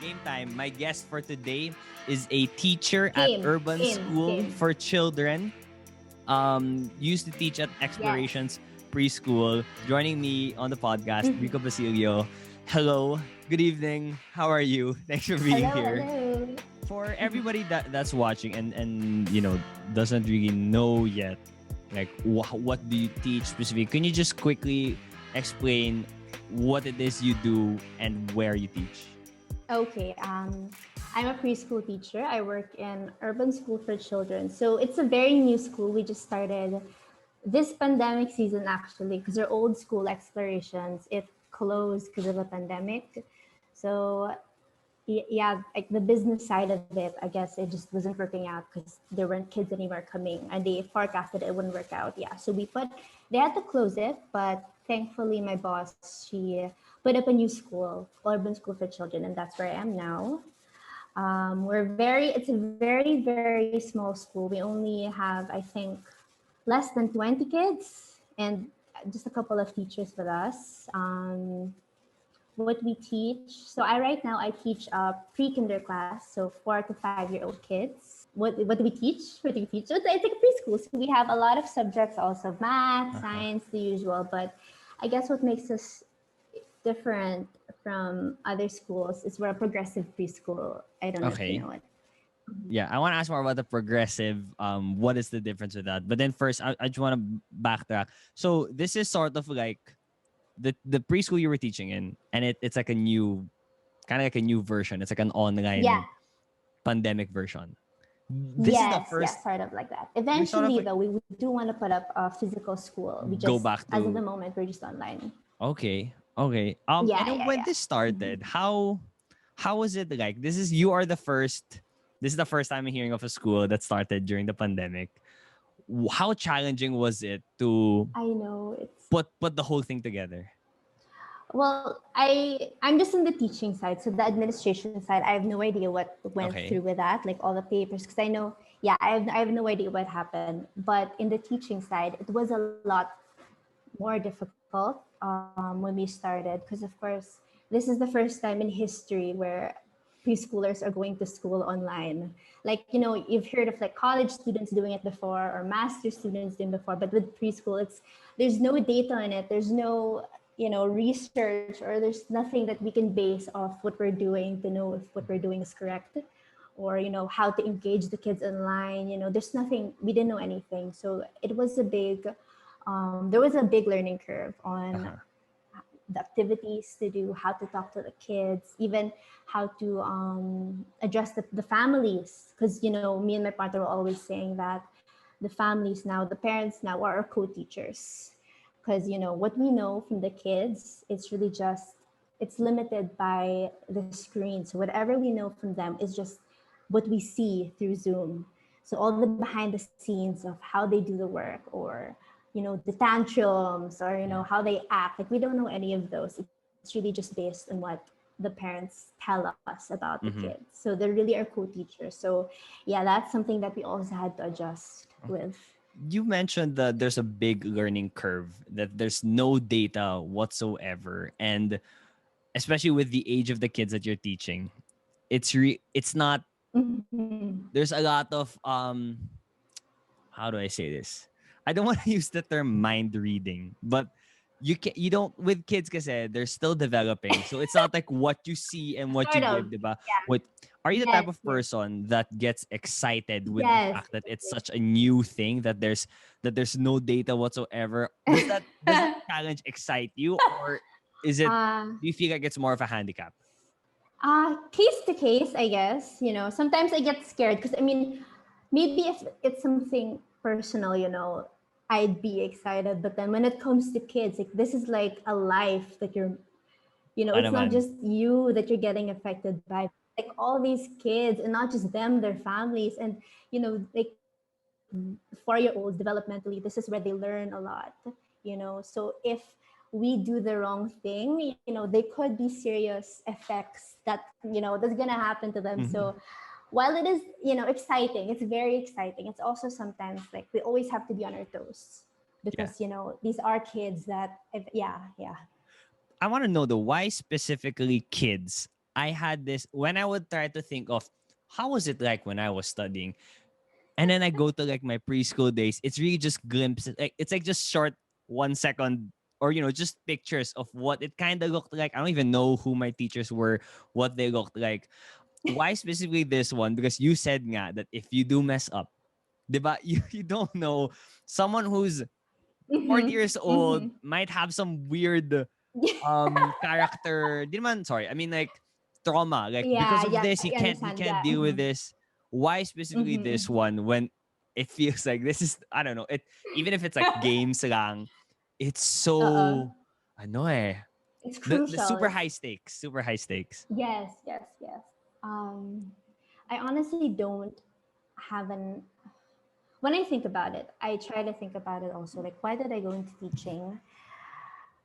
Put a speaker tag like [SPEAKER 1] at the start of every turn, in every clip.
[SPEAKER 1] Game time. My guest for today is a teacher at
[SPEAKER 2] Game,
[SPEAKER 1] Urban
[SPEAKER 2] game,
[SPEAKER 1] School
[SPEAKER 2] game.
[SPEAKER 1] for Children. Used to teach at
[SPEAKER 2] Yes.
[SPEAKER 1] Explorations Preschool. Joining me on the podcast, Rica Basilio. Hello. Good evening. How are you? Thanks for being
[SPEAKER 2] Hello,
[SPEAKER 1] here.
[SPEAKER 2] hello.
[SPEAKER 1] For everybody that's watching and doesn't really know yet, like what do you teach specifically? Can you just quickly explain what it is you do and where you teach?
[SPEAKER 2] Okay, I'm a preschool teacher. I work in Urban School for Children. So it's a very new school. We just started this pandemic season actually, because our old school Explorations, it closed because of the pandemic. So yeah, like the business side of it, I guess it just wasn't working out because there weren't kids anymore coming and they forecasted it wouldn't work out. Yeah, so they had to close it, but thankfully my boss, she put up a new school, Urban School for Children, and that's where I am now. It's a very, very small school. We only have, I think, less than 20 kids and just a couple of teachers with us. What we teach. So right now I teach a pre-kinder class, so 4 to 5 year old kids. What do we teach? What do we teach? So it's like a preschool. So we have a lot of subjects also, math, science, the usual. But I guess what makes us different from other schools is we're a progressive preschool. I don't know if you
[SPEAKER 1] Okay.
[SPEAKER 2] know it.
[SPEAKER 1] Yeah, I want to ask more about the progressive. What is the difference with that? But then first, I just want to backtrack. So this is sort of like the preschool you were teaching in, and it's like a new, kind of like a new version. It's like an
[SPEAKER 2] Yeah.
[SPEAKER 1] online pandemic version. This is the
[SPEAKER 2] Yes,
[SPEAKER 1] first.
[SPEAKER 2] yes, sort of like that.
[SPEAKER 1] We sort of
[SPEAKER 2] Eventually,
[SPEAKER 1] like
[SPEAKER 2] though, we do want to put up a physical school. We
[SPEAKER 1] go
[SPEAKER 2] just,
[SPEAKER 1] back
[SPEAKER 2] as of the
[SPEAKER 1] to
[SPEAKER 2] moment, we're just online.
[SPEAKER 1] okay. And
[SPEAKER 2] Yeah,
[SPEAKER 1] then
[SPEAKER 2] yeah,
[SPEAKER 1] when
[SPEAKER 2] yeah.
[SPEAKER 1] this started, how was it like? This is you are the first. This is the first time I'm hearing of a school that started during the pandemic. How challenging was it to
[SPEAKER 2] I know it's
[SPEAKER 1] put the whole thing together?
[SPEAKER 2] well, I'm just in the teaching side, so the administration side, I have no idea what went
[SPEAKER 1] Okay.
[SPEAKER 2] through with that, like all the papers, because I know, yeah, I have no idea what happened. But in the teaching side, it was a lot more difficult when we started, because of course, this is the first time in history where preschoolers are going to school online. Like, you've heard of like college students doing it before or master students doing before, but with preschool, there's no data in it. There's no, research, or there's nothing that we can base off what we're doing to know if what we're doing is correct, or how to engage the kids online. There's nothing. We didn't know anything, so it was a big there was a big learning curve on
[SPEAKER 1] Uh-huh.
[SPEAKER 2] the activities to do, how to talk to the kids, even how to address the families. Because, me and my partner were always saying that the families now, the parents now are our co-teachers. Because, what we know from the kids, it's limited by the screen. So whatever we know from them is just what we see through Zoom. So all the behind the scenes of how they do the work, or the tantrums, or
[SPEAKER 1] Yeah.
[SPEAKER 2] how they act, like we don't know any of those. It's really just based on what the parents tell us about the kids.
[SPEAKER 1] Mm-hmm.
[SPEAKER 2] So they're really our co-teachers. So yeah, that's something that we also had to adjust with.
[SPEAKER 1] You mentioned that there's a big learning curve, that there's no data whatsoever, and especially with the age of the kids that you're teaching, it's not,
[SPEAKER 2] Mm-hmm.
[SPEAKER 1] there's a lot of how do I say this? I don't want to use the term mind reading, but you don't, with kids kasi they're still developing. So it's not like what you see and what you
[SPEAKER 2] Sort of.
[SPEAKER 1] give, diba? What are you the
[SPEAKER 2] Yes,
[SPEAKER 1] type of
[SPEAKER 2] yes,
[SPEAKER 1] person that gets excited with the
[SPEAKER 2] yes.
[SPEAKER 1] fact that it's such a new thing, that there's no data whatsoever? Does that challenge excite you, or is it,
[SPEAKER 2] uh,
[SPEAKER 1] do you feel like it's more of a handicap?
[SPEAKER 2] Case to case, I guess. Sometimes I get scared because, I mean, maybe if it's something personal, I'd be excited. But then when it comes to kids, like this is like a life that
[SPEAKER 1] Pa
[SPEAKER 2] it's not
[SPEAKER 1] naman.
[SPEAKER 2] just you that you're getting affected by, like all these kids, and not just them, their families. And, like 4-year-olds developmentally, this is where they learn a lot, So if we do the wrong thing, they could be serious effects that's going to happen to them.
[SPEAKER 1] Mm-hmm.
[SPEAKER 2] So while it is, exciting, it's very exciting. It's also sometimes like we always have to be on our toes
[SPEAKER 1] Yeah.
[SPEAKER 2] because, these are kids that, yeah, yeah.
[SPEAKER 1] I want to know though, why specifically kids? I had this when I would try to think of how was it like when I was studying, and then I go to like my preschool days. It's really just glimpses. Like it's like just short 1 second or just pictures of what it kind of looked like. I don't even know who my teachers were, what they looked like. Why specifically this one? Because you said nga that if you do mess up, diba, you don't know someone who's 40
[SPEAKER 2] Mm-hmm.
[SPEAKER 1] years old
[SPEAKER 2] Mm-hmm.
[SPEAKER 1] might have some weird character. Di naman, sorry. I mean like trauma. Like because
[SPEAKER 2] Yeah,
[SPEAKER 1] of
[SPEAKER 2] yeah,
[SPEAKER 1] this,
[SPEAKER 2] I
[SPEAKER 1] he
[SPEAKER 2] understand.
[SPEAKER 1] can't
[SPEAKER 2] Yeah.
[SPEAKER 1] deal with
[SPEAKER 2] Mm-hmm.
[SPEAKER 1] this. Why specifically this
[SPEAKER 2] Mm-hmm.
[SPEAKER 1] one when it feels like this is I don't know. It even if it's like games lang, it's
[SPEAKER 2] Uh-uh.
[SPEAKER 1] so ano eh.
[SPEAKER 2] It's
[SPEAKER 1] The
[SPEAKER 2] crucial.
[SPEAKER 1] super
[SPEAKER 2] It's
[SPEAKER 1] high stakes. Super high stakes.
[SPEAKER 2] yes, yes, yes. Um, I honestly don't have an. When I think about it, I try to think about it also. Like, why did I go into teaching?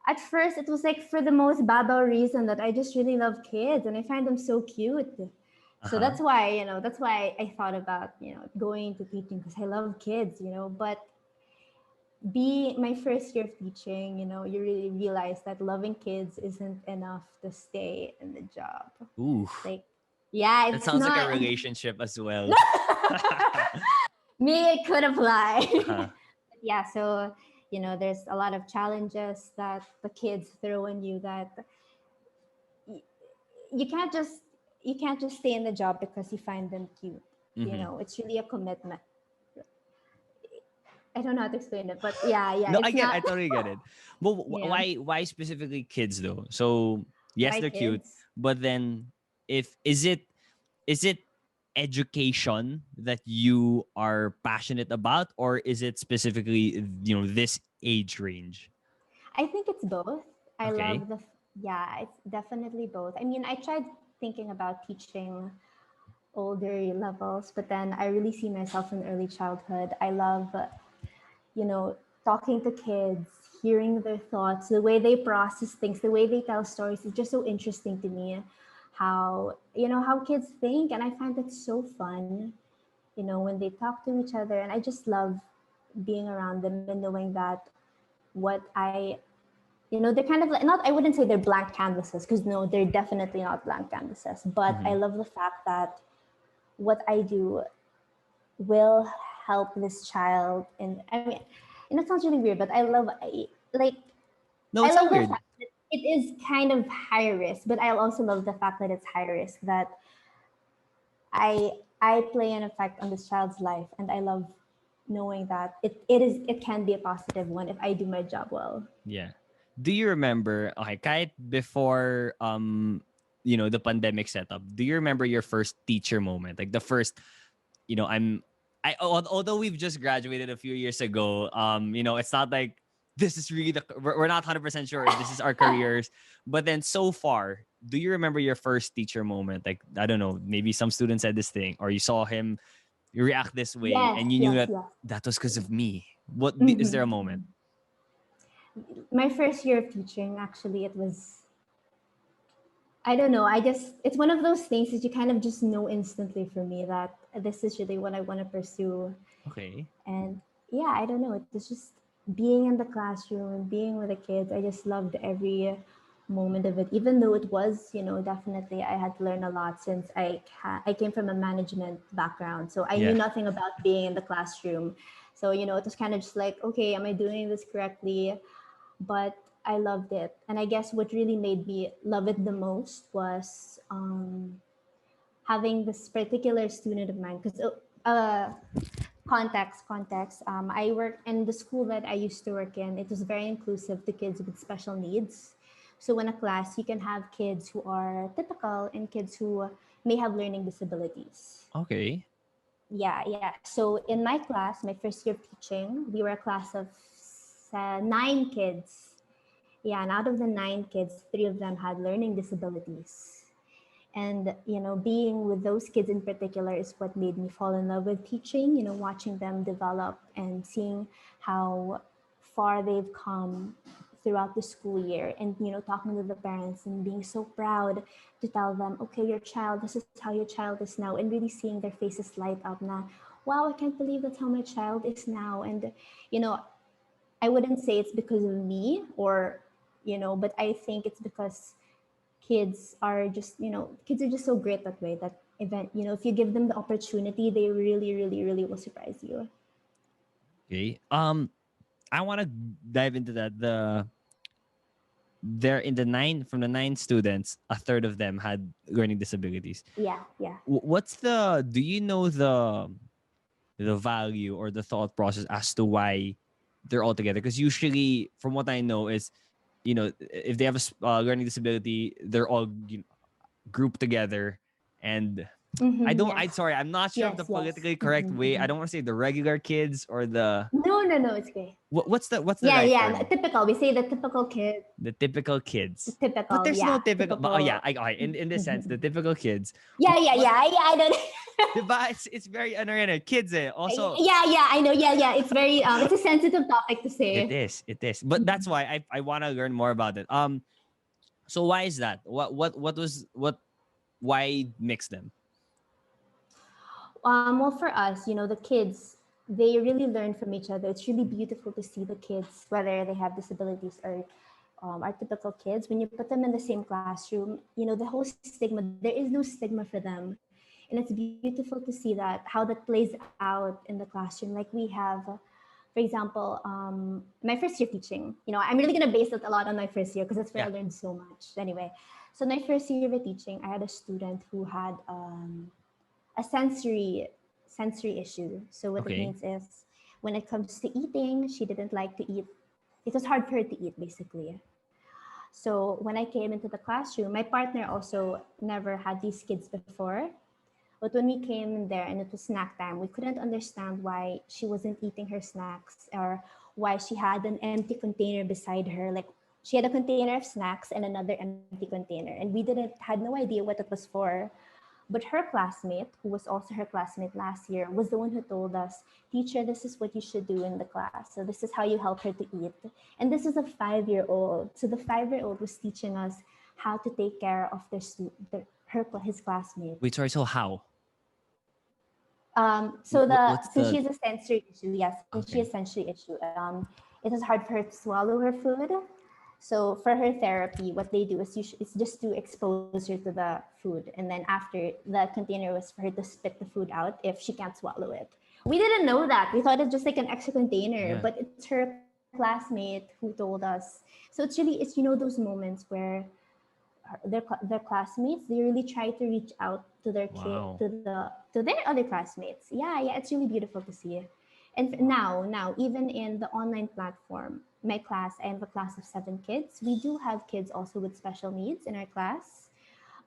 [SPEAKER 2] At first, it was like for the most baba reason that I just really love kids and I find them so cute. So
[SPEAKER 1] Uh-huh.
[SPEAKER 2] that's why I thought about, going into teaching because I love kids. But be my first year of teaching, you really realize that loving kids isn't enough to stay in the job.
[SPEAKER 1] Ooh.
[SPEAKER 2] Like, yeah,
[SPEAKER 1] That
[SPEAKER 2] it's
[SPEAKER 1] sounds like a
[SPEAKER 2] not.
[SPEAKER 1] relationship as well.
[SPEAKER 2] Me, it could apply.
[SPEAKER 1] Uh-huh.
[SPEAKER 2] Yeah, so there's a lot of challenges that the kids throw in you that y- you can't just stay in the job because you find them cute.
[SPEAKER 1] Mm-hmm.
[SPEAKER 2] It's really a commitment. I don't know how to explain it, but yeah,
[SPEAKER 1] No,
[SPEAKER 2] it's
[SPEAKER 1] I
[SPEAKER 2] not.
[SPEAKER 1] totally get it. But
[SPEAKER 2] Yeah,
[SPEAKER 1] why specifically kids though? So yes,
[SPEAKER 2] why
[SPEAKER 1] they're cute,
[SPEAKER 2] kids?
[SPEAKER 1] but then if is it education that you are passionate about, or is it specifically this age range?
[SPEAKER 2] I think it's both. I
[SPEAKER 1] Okay.
[SPEAKER 2] love yeah, it's definitely both. I mean, I tried thinking about teaching older levels, but then I really see myself in early childhood. I love, you know, talking to kids, hearing their thoughts, the way they process things, the way they tell stories is just so interesting to me. How kids think, and I find it so fun, when they talk to each other, and I just love being around them and knowing that what they're kind of like, not, I wouldn't say they're blank canvases, because no, they're definitely not blank canvases, but I
[SPEAKER 1] Mm-hmm.
[SPEAKER 2] love the fact that what I do will help this child. And I mean, it sounds really weird, but like
[SPEAKER 1] No,
[SPEAKER 2] I
[SPEAKER 1] it's not
[SPEAKER 2] love the
[SPEAKER 1] weird.
[SPEAKER 2] fact that it is kind of high risk, but I also love the fact that it's high risk, that I play an effect on this child's life, and I love knowing that it can be a positive one if I do my job well.
[SPEAKER 1] Yeah. Do you remember? Okay, kahit before the pandemic setup. Do you remember your first teacher moment? Like the first you know, I'm although we've just graduated a few years ago, it's not like this is really we're not 100% sure if this is our careers, but then so far, do you remember your first teacher moment? Like I don't know, maybe some student said this thing or you saw him react this way
[SPEAKER 2] Yes,
[SPEAKER 1] and you knew
[SPEAKER 2] yes,
[SPEAKER 1] that
[SPEAKER 2] yes.
[SPEAKER 1] that was because of me. Is there a
[SPEAKER 2] Mhm.
[SPEAKER 1] moment?
[SPEAKER 2] My first year of teaching, actually, it was, I don't know, it's one of those things that you kind of just know instantly for me that this is really what I want to pursue.
[SPEAKER 1] Okay.
[SPEAKER 2] And yeah, I don't know, it was just being in the classroom and being with the kids. I just loved every moment of it, even though it was, definitely I had to learn a lot, since I came from a management background, so I knew
[SPEAKER 1] Yeah.
[SPEAKER 2] nothing about being in the classroom. So it was kind of just like, okay, am I doing this correctly? But I loved it. And I guess what really made me love it the most was having this particular student of mine. Because context. I work in the school that I used to work in. It was very inclusive to kids with special needs. So in a class, you can have kids who are typical and kids who may have learning disabilities.
[SPEAKER 1] Okay.
[SPEAKER 2] Yeah. So in my class, my first year of teaching, we were a class of 9 kids. Yeah, and out of the 9 kids, 3 of them had learning disabilities. And being with those kids in particular is what made me fall in love with teaching. Watching them develop and seeing how far they've come throughout the school year, and talking to the parents and being so proud to tell them, okay, your child, this is how your child is now, and really seeing their faces light up na, wow, I can't believe that's how my child is now. And you know I wouldn't say it's because of me, or but I think it's because kids are just, kids are just so great that way, that event, if you give them the opportunity, they really, really, really will surprise you.
[SPEAKER 1] Okay. I want to dive into that. There in the nine from the nine students, a third of them had learning disabilities.
[SPEAKER 2] Yeah, yeah.
[SPEAKER 1] What's the? Do you know the value or the thought process as to why they're all together? Because usually, from what I know, is if they have a learning disability, they're all grouped together, and I
[SPEAKER 2] Mm-hmm,
[SPEAKER 1] don't.
[SPEAKER 2] yes.
[SPEAKER 1] I sorry, I'm not sure of the
[SPEAKER 2] Yes, yes.
[SPEAKER 1] politically correct
[SPEAKER 2] Mm-hmm,
[SPEAKER 1] way. I
[SPEAKER 2] mm-hmm.
[SPEAKER 1] don't want to say the regular kids or the
[SPEAKER 2] No, no, no, it's okay.
[SPEAKER 1] what's the
[SPEAKER 2] Yeah,
[SPEAKER 1] right
[SPEAKER 2] yeah.
[SPEAKER 1] term?
[SPEAKER 2] Typical. We say the typical kid.
[SPEAKER 1] The typical
[SPEAKER 2] The
[SPEAKER 1] kids. But
[SPEAKER 2] typical,
[SPEAKER 1] there's no
[SPEAKER 2] yeah.
[SPEAKER 1] typical. But oh yeah,
[SPEAKER 2] Typical.
[SPEAKER 1] I in this sense, the typical kids.
[SPEAKER 2] Yeah, yeah,
[SPEAKER 1] What?
[SPEAKER 2] yeah. Yeah, I don't.
[SPEAKER 1] Diba? It's very kids. Also,
[SPEAKER 2] Yeah, yeah. I know. Yeah, yeah. It's very it's a sensitive topic to
[SPEAKER 1] it
[SPEAKER 2] say.
[SPEAKER 1] is. It is. But that's why I want to learn more about it. So why is that? What why mix them?
[SPEAKER 2] Well, for us, the kids, they really learn from each other. It's really beautiful to see the kids, whether they have disabilities or are typical kids. When you put them in the same classroom, the whole stigma, there is no stigma for them. And it's beautiful to see how that plays out in the classroom. Like we have, for example, my first year teaching, I'm really going to base it a lot on my first year because that's where I
[SPEAKER 1] Yeah.
[SPEAKER 2] learned so much. Anyway, so my first year of teaching, I had a student who had a sensory issue. So what it
[SPEAKER 1] Okay.
[SPEAKER 2] means is when it comes to eating, she didn't like to eat. It was hard for her to eat basically. So when I came into the classroom, my partner also never had these kids before. But when we came in there and it was snack time, we couldn't understand why she wasn't eating her snacks or why she had an empty container beside her. Like she had a container of snacks and another empty container, and we didn't had no idea what it was for. But her classmate, who was also her classmate last year, was the one who told us, "Teacher, this is what you should do in the class. So this is how you help her to eat." And this is a 5-year-old. So the 5-year-old was teaching us how to take care of his classmate.
[SPEAKER 1] Wait, sorry. So how?
[SPEAKER 2] So
[SPEAKER 1] What's
[SPEAKER 2] since she
[SPEAKER 1] the?
[SPEAKER 2] has a sensory issue, yes, since she has
[SPEAKER 1] Okay.
[SPEAKER 2] sensory issue, it is hard for her to swallow her food. So for her therapy, what they do is it's just to expose her to the food, and then after the container was for her to spit the food out if she can't swallow it. We didn't know that. We thought it's just like an extra container,
[SPEAKER 1] Yeah.
[SPEAKER 2] but it's her classmate who told us. So it's those moments where their classmates, they really try to reach out to their kid
[SPEAKER 1] Wow.
[SPEAKER 2] to their other classmates. Yeah, yeah, it's really beautiful to see. And now even in the online platform, my class, I have a class of 7 kids. We do have kids also with special needs in our class,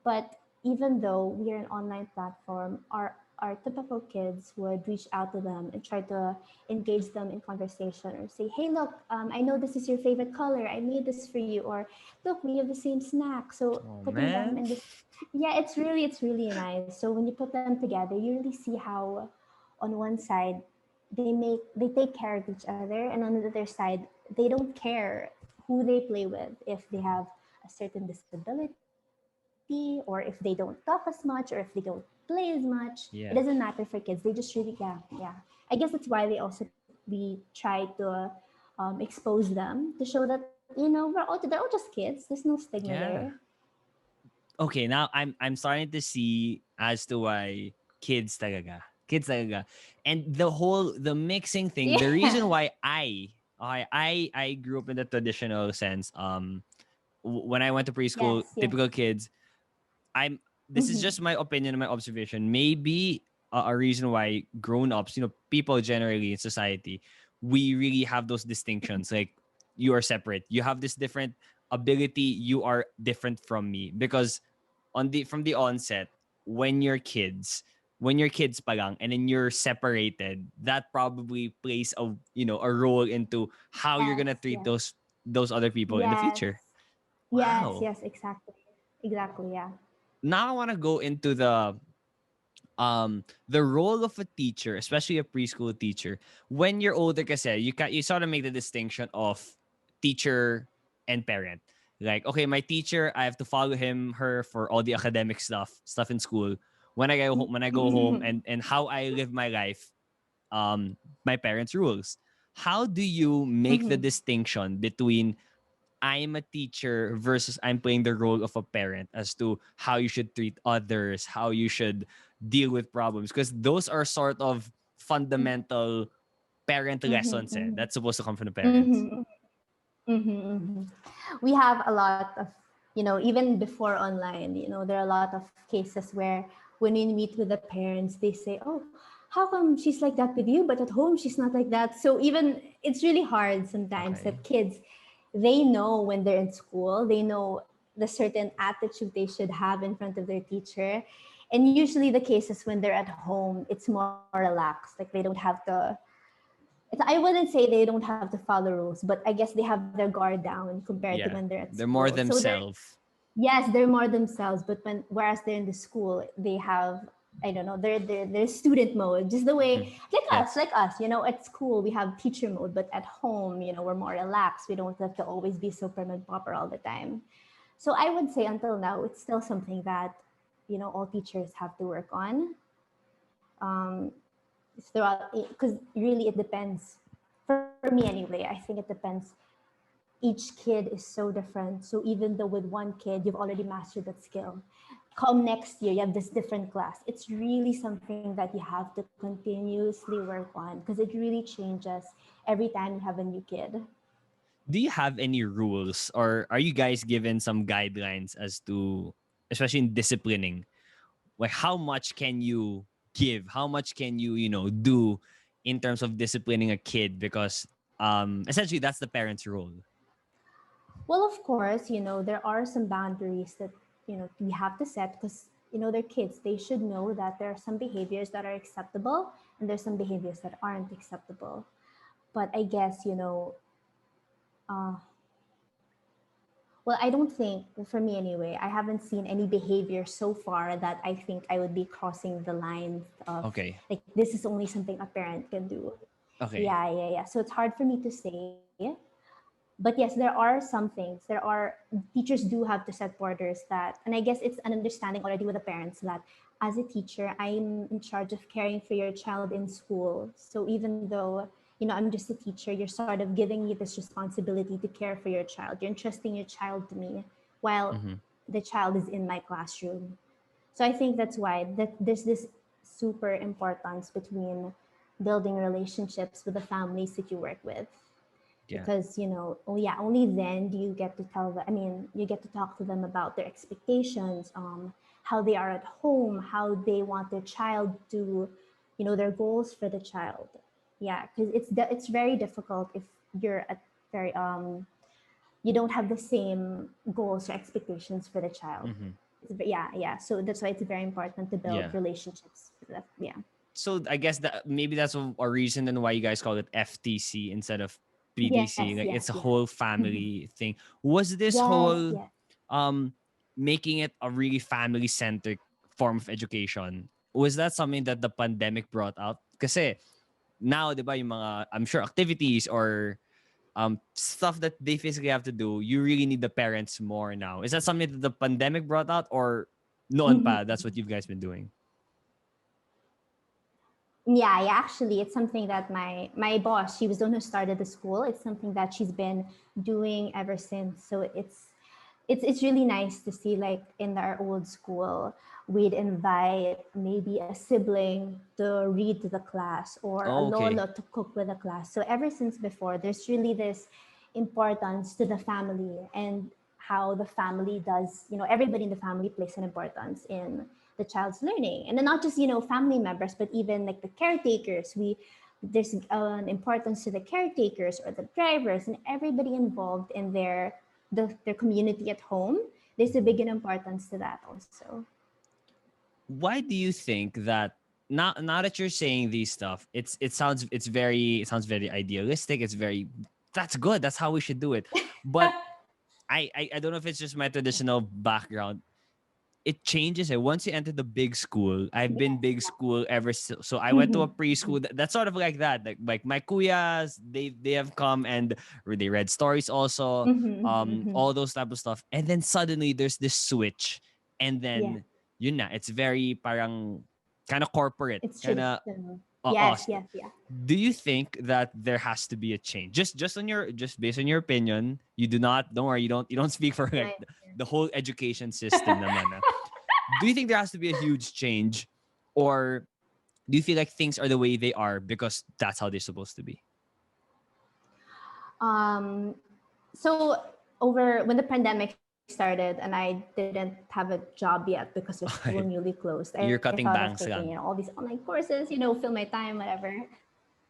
[SPEAKER 2] but even though we are an online platform, our typical kids would reach out to them and try to engage them in conversation or say, "Hey, look, I know this is your favorite color. I made this for you." Or, "Look, we have the same snack." So
[SPEAKER 1] Oh
[SPEAKER 2] putting them
[SPEAKER 1] man.
[SPEAKER 2] in this, yeah, it's really nice. So when you put them together, you really see how, on one side, they take care of each other, and on the other side, they don't care who they play with, if they have a certain disability or if they don't talk as much or if they don't play as much. It doesn't matter for
[SPEAKER 1] Yeah.
[SPEAKER 2] kids. They just really, yeah. I guess that's why we try to expose them to show that, they're all just kids. There's no stigma there.
[SPEAKER 1] Yeah. Okay, now I'm starting to see as to why kids talaga. Kids talaga. And the mixing thing, the
[SPEAKER 2] Yeah.
[SPEAKER 1] reason why I grew up in the traditional sense, when I went to preschool,
[SPEAKER 2] Yes, yes.
[SPEAKER 1] typical kids, I'm this is
[SPEAKER 2] Mm-hmm.
[SPEAKER 1] just my opinion and my observation. Maybe a reason why grown-ups, people generally in society, we really have those distinctions. Like you are separate. You have this different ability. You are different from me because from the onset, when you're kids, pa lang, and then you're separated, that probably plays a role into how you're
[SPEAKER 2] Yes,
[SPEAKER 1] gonna treat
[SPEAKER 2] yes.
[SPEAKER 1] those other people in the
[SPEAKER 2] Yes.
[SPEAKER 1] future.
[SPEAKER 2] Yes,
[SPEAKER 1] Wow.
[SPEAKER 2] yes, exactly. Exactly, yeah.
[SPEAKER 1] Now I want to go into the role of a teacher, especially a preschool teacher. When you're older kasi, you sort of make the distinction of teacher and parent. Like, okay, my teacher, I have to follow her for all the academic stuff in school. When I go home and how I live my life, my parents' rules. How do you make the
[SPEAKER 2] Mhm.
[SPEAKER 1] distinction between I'm a teacher versus I'm playing the role of a parent as to how you should treat others, how you should deal with problems. Because those are sort of fundamental parent lessons
[SPEAKER 2] Mm-hmm,
[SPEAKER 1] that's supposed to come from the parents.
[SPEAKER 2] mm-hmm, mm-hmm, mm-hmm. We have a lot of, even before online, there are a lot of cases where when we meet with the parents, they say, oh, how come she's like that with you, but at home she's not like that? So even it's really hard sometimes
[SPEAKER 1] Okay.
[SPEAKER 2] that kids, they know when they're in school, they know the certain attitude they should have in front of their teacher. And usually the cases when they're at home, it's more relaxed. Like they don't have to, I wouldn't say they don't have to follow rules, but I guess they have their guard down compared to when
[SPEAKER 1] Yeah.
[SPEAKER 2] they're at
[SPEAKER 1] They're
[SPEAKER 2] school.
[SPEAKER 1] more
[SPEAKER 2] So they're,
[SPEAKER 1] themselves.
[SPEAKER 2] yes, they're more themselves, but whereas they're in the school, they have, I don't know, they're student mode, just the
[SPEAKER 1] Mhm.
[SPEAKER 2] way
[SPEAKER 1] Yeah.
[SPEAKER 2] like us, at school we have teacher mode, but at home, we're more relaxed. We don't have to always be so prim and proper all the time. So I would say until now, it's still something that, all teachers have to work on. Um, throughout, because really it depends. For me anyway, I think it depends. Each kid is so different. So even though with one kid you've already mastered that skill, come next year you have this different class. It's really something that you have to continuously work on because it really changes every time you have a new kid.
[SPEAKER 1] Do you have any rules or are you guys given some guidelines as to, especially in disciplining, like how much can you give? How much can you, do in terms of disciplining a kid? Because essentially that's the parent's role.
[SPEAKER 2] Well, of course, there are some boundaries that, we have to set because, they're kids. They should know that there are some behaviors that are acceptable and there's some behaviors that aren't acceptable. But I guess, uh, well, I don't think, for me anyway, I haven't seen any behavior so far that I think I would be crossing the line of
[SPEAKER 1] Okay.
[SPEAKER 2] like, this is only something a parent can do.
[SPEAKER 1] Okay.
[SPEAKER 2] Yeah, yeah, yeah. So it's hard for me to say. But yes, there are some things. Teachers do have to set borders that, and I guess it's an understanding already with the parents that as a teacher, I'm in charge of caring for your child in school. So even though, I'm just a teacher, you're sort of giving me this responsibility to care for your child. You're entrusting your child to me while
[SPEAKER 1] Mm-hmm.
[SPEAKER 2] the child is in my classroom. So I think that's why that there's this super importance between building relationships with the families that you work with
[SPEAKER 1] Yeah.
[SPEAKER 2] because oh yeah, only then do you get to tell them, you get to talk to them about their expectations, how they are at home, how they want their child to, their goals for the child. Yeah, because it's very difficult if you're at very you don't have the same goals or expectations for the child.
[SPEAKER 1] Mm-hmm.
[SPEAKER 2] Yeah, yeah, so that's why it's very important to build
[SPEAKER 1] Yeah.
[SPEAKER 2] relationships. Yeah.
[SPEAKER 1] So I guess that maybe that's a reason then why you guys call it FTC instead of
[SPEAKER 2] Yes,
[SPEAKER 1] PDC. Like
[SPEAKER 2] yes,
[SPEAKER 1] it's a
[SPEAKER 2] yes.
[SPEAKER 1] whole
[SPEAKER 2] Mhm.
[SPEAKER 1] family thing. Was this
[SPEAKER 2] Yes,
[SPEAKER 1] whole
[SPEAKER 2] yes.
[SPEAKER 1] um making it a really family centric form of education? Was that something that the pandemic brought out? Kasi now, di ba, yung mga, I'm sure, activities or stuff that they physically have to do, you really need the parents more now. Is that something that the pandemic brought out or noon pa,
[SPEAKER 2] Mhm.
[SPEAKER 1] that's what you guys been doing?
[SPEAKER 2] Yeah, yeah, actually it's something that my boss, she was the one who started the school. It's something that she's been doing ever since. So it's really nice to see, like in our old school, we'd invite maybe a sibling to read to the class or a
[SPEAKER 1] Oh, okay.
[SPEAKER 2] lolo to cook with the class. So ever since before, there's really this importance to the family and how the family does, everybody in the family plays an importance in the child's learning. And then not just, family members, but even like the caretakers. There's an importance to the caretakers or the drivers and everybody involved in their community at home. There's a big importance to that also.
[SPEAKER 1] Why do you think that now that you're saying these stuff, it sounds very idealistic. It's very that's good. That's how we should do it. But I don't know if it's just my traditional background. It changes it once you enter the big school. I've been big school ever since. So I went to a preschool that's sort of like that. Like my kuyas, they have come and they read stories also, all those type of stuff. And then suddenly there's this switch, and
[SPEAKER 2] Yeah,
[SPEAKER 1] then yun na, it's very parang kind of corporate,
[SPEAKER 2] it's
[SPEAKER 1] kind of
[SPEAKER 2] traditional. Yes,
[SPEAKER 1] Awesome.
[SPEAKER 2] yes, yeah.
[SPEAKER 1] Do you think that there has to be a change? Just on your just based on your opinion, you do not don't worry, you don't speak for like
[SPEAKER 2] Right.
[SPEAKER 1] the whole education system naman. Do you think there has to be a huge change, or do you feel like things are the way they are because that's how they're supposed to be?
[SPEAKER 2] Um, so over when the pandemic started and I didn't have a job yet because the school newly closed, I thought
[SPEAKER 1] You're
[SPEAKER 2] of
[SPEAKER 1] cutting
[SPEAKER 2] taking,
[SPEAKER 1] banks
[SPEAKER 2] all
[SPEAKER 1] lang.
[SPEAKER 2] these online courses, fill my time, whatever.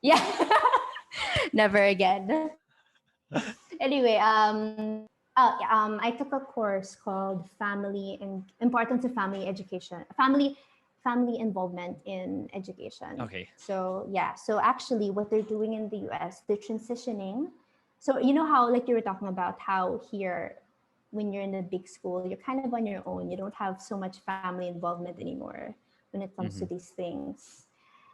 [SPEAKER 2] Yeah. Never again. Anyway, yeah, I took a course called Family and Importance of Family Education, family involvement in education.
[SPEAKER 1] Okay.
[SPEAKER 2] So yeah, so actually, what they're doing in the U.S., they're transitioning. So you know how, like you were talking about, how here, when you're in a big school, you're kind of on your own. You don't have so much family involvement anymore when it comes to
[SPEAKER 1] Mm-hmm.
[SPEAKER 2] these things.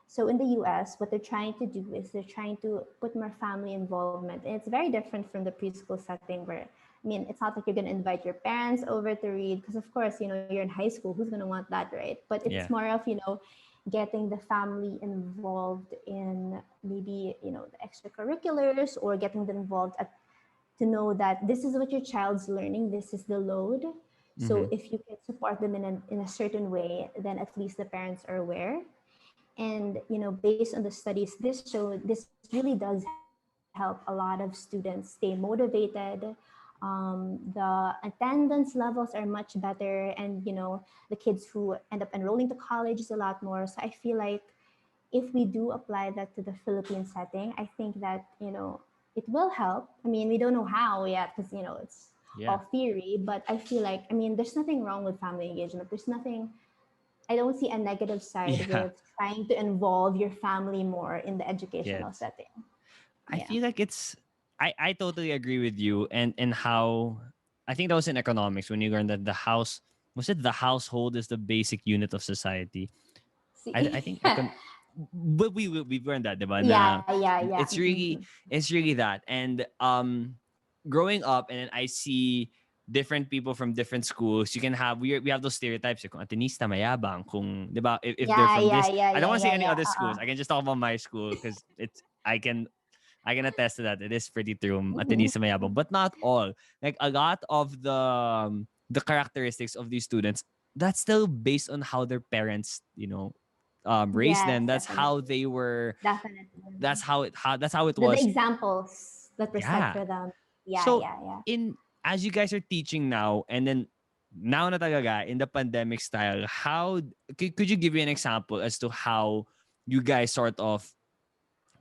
[SPEAKER 2] So in the US, what they're trying to do is they're trying to put more family involvement. And it's very different from the preschool setting where, I mean, it's not like you're going to invite your parents over to read because, of course, you're in high school. Who's going to want that, right? But it's
[SPEAKER 1] Yeah.
[SPEAKER 2] more of, getting the family involved in maybe, the extracurriculars, or getting them involved to know that this is what your child's learning, this is the load.
[SPEAKER 1] Mm-hmm.
[SPEAKER 2] So if you can support them in a certain way, then at least the parents are aware. And based on the studies, this really does help a lot of students stay motivated. The attendance levels are much better, and the kids who end up enrolling to college is a lot more. So I feel like if we do apply that to the Philippine setting, I think that it will help. I mean, we don't know how yet because it's
[SPEAKER 1] Yeah.
[SPEAKER 2] all theory, but I feel like, I mean, there's nothing wrong with family engagement. I don't see a negative side
[SPEAKER 1] Yeah.
[SPEAKER 2] with trying to involve your family more in the educational
[SPEAKER 1] Yes.
[SPEAKER 2] setting.
[SPEAKER 1] I
[SPEAKER 2] Yeah.
[SPEAKER 1] feel like I totally agree with you, and how I think that was in economics when you learned that the household is the basic unit of society. I
[SPEAKER 2] See?
[SPEAKER 1] think but we've learned that, diba, na
[SPEAKER 2] Yeah, yeah, yeah.
[SPEAKER 1] it's really that. And growing up, and then I see different people from different schools. You can have we have those stereotypes. Kung atenista mayabang, kung, diba, if they're
[SPEAKER 2] Yeah,
[SPEAKER 1] from
[SPEAKER 2] yeah,
[SPEAKER 1] this,
[SPEAKER 2] yeah,
[SPEAKER 1] I don't
[SPEAKER 2] yeah,
[SPEAKER 1] want to say
[SPEAKER 2] yeah,
[SPEAKER 1] any
[SPEAKER 2] yeah.
[SPEAKER 1] other schools. I can just talk about my school because it's I can attest to that. It is pretty true. Atenista mayabang, but not all. Like a lot of the characteristics of these students, that's still based on how their parents, raised
[SPEAKER 2] Yes,
[SPEAKER 1] them. That's how
[SPEAKER 2] definitely.
[SPEAKER 1] they were.
[SPEAKER 2] Definitely.
[SPEAKER 1] That's how it
[SPEAKER 2] The
[SPEAKER 1] was.
[SPEAKER 2] examples that were set
[SPEAKER 1] Yeah.
[SPEAKER 2] for them. Yeah,
[SPEAKER 1] So
[SPEAKER 2] yeah, yeah.
[SPEAKER 1] in as you guys are teaching now, and then now na talaga in the pandemic style, how could you give me an example as to how you guys sort of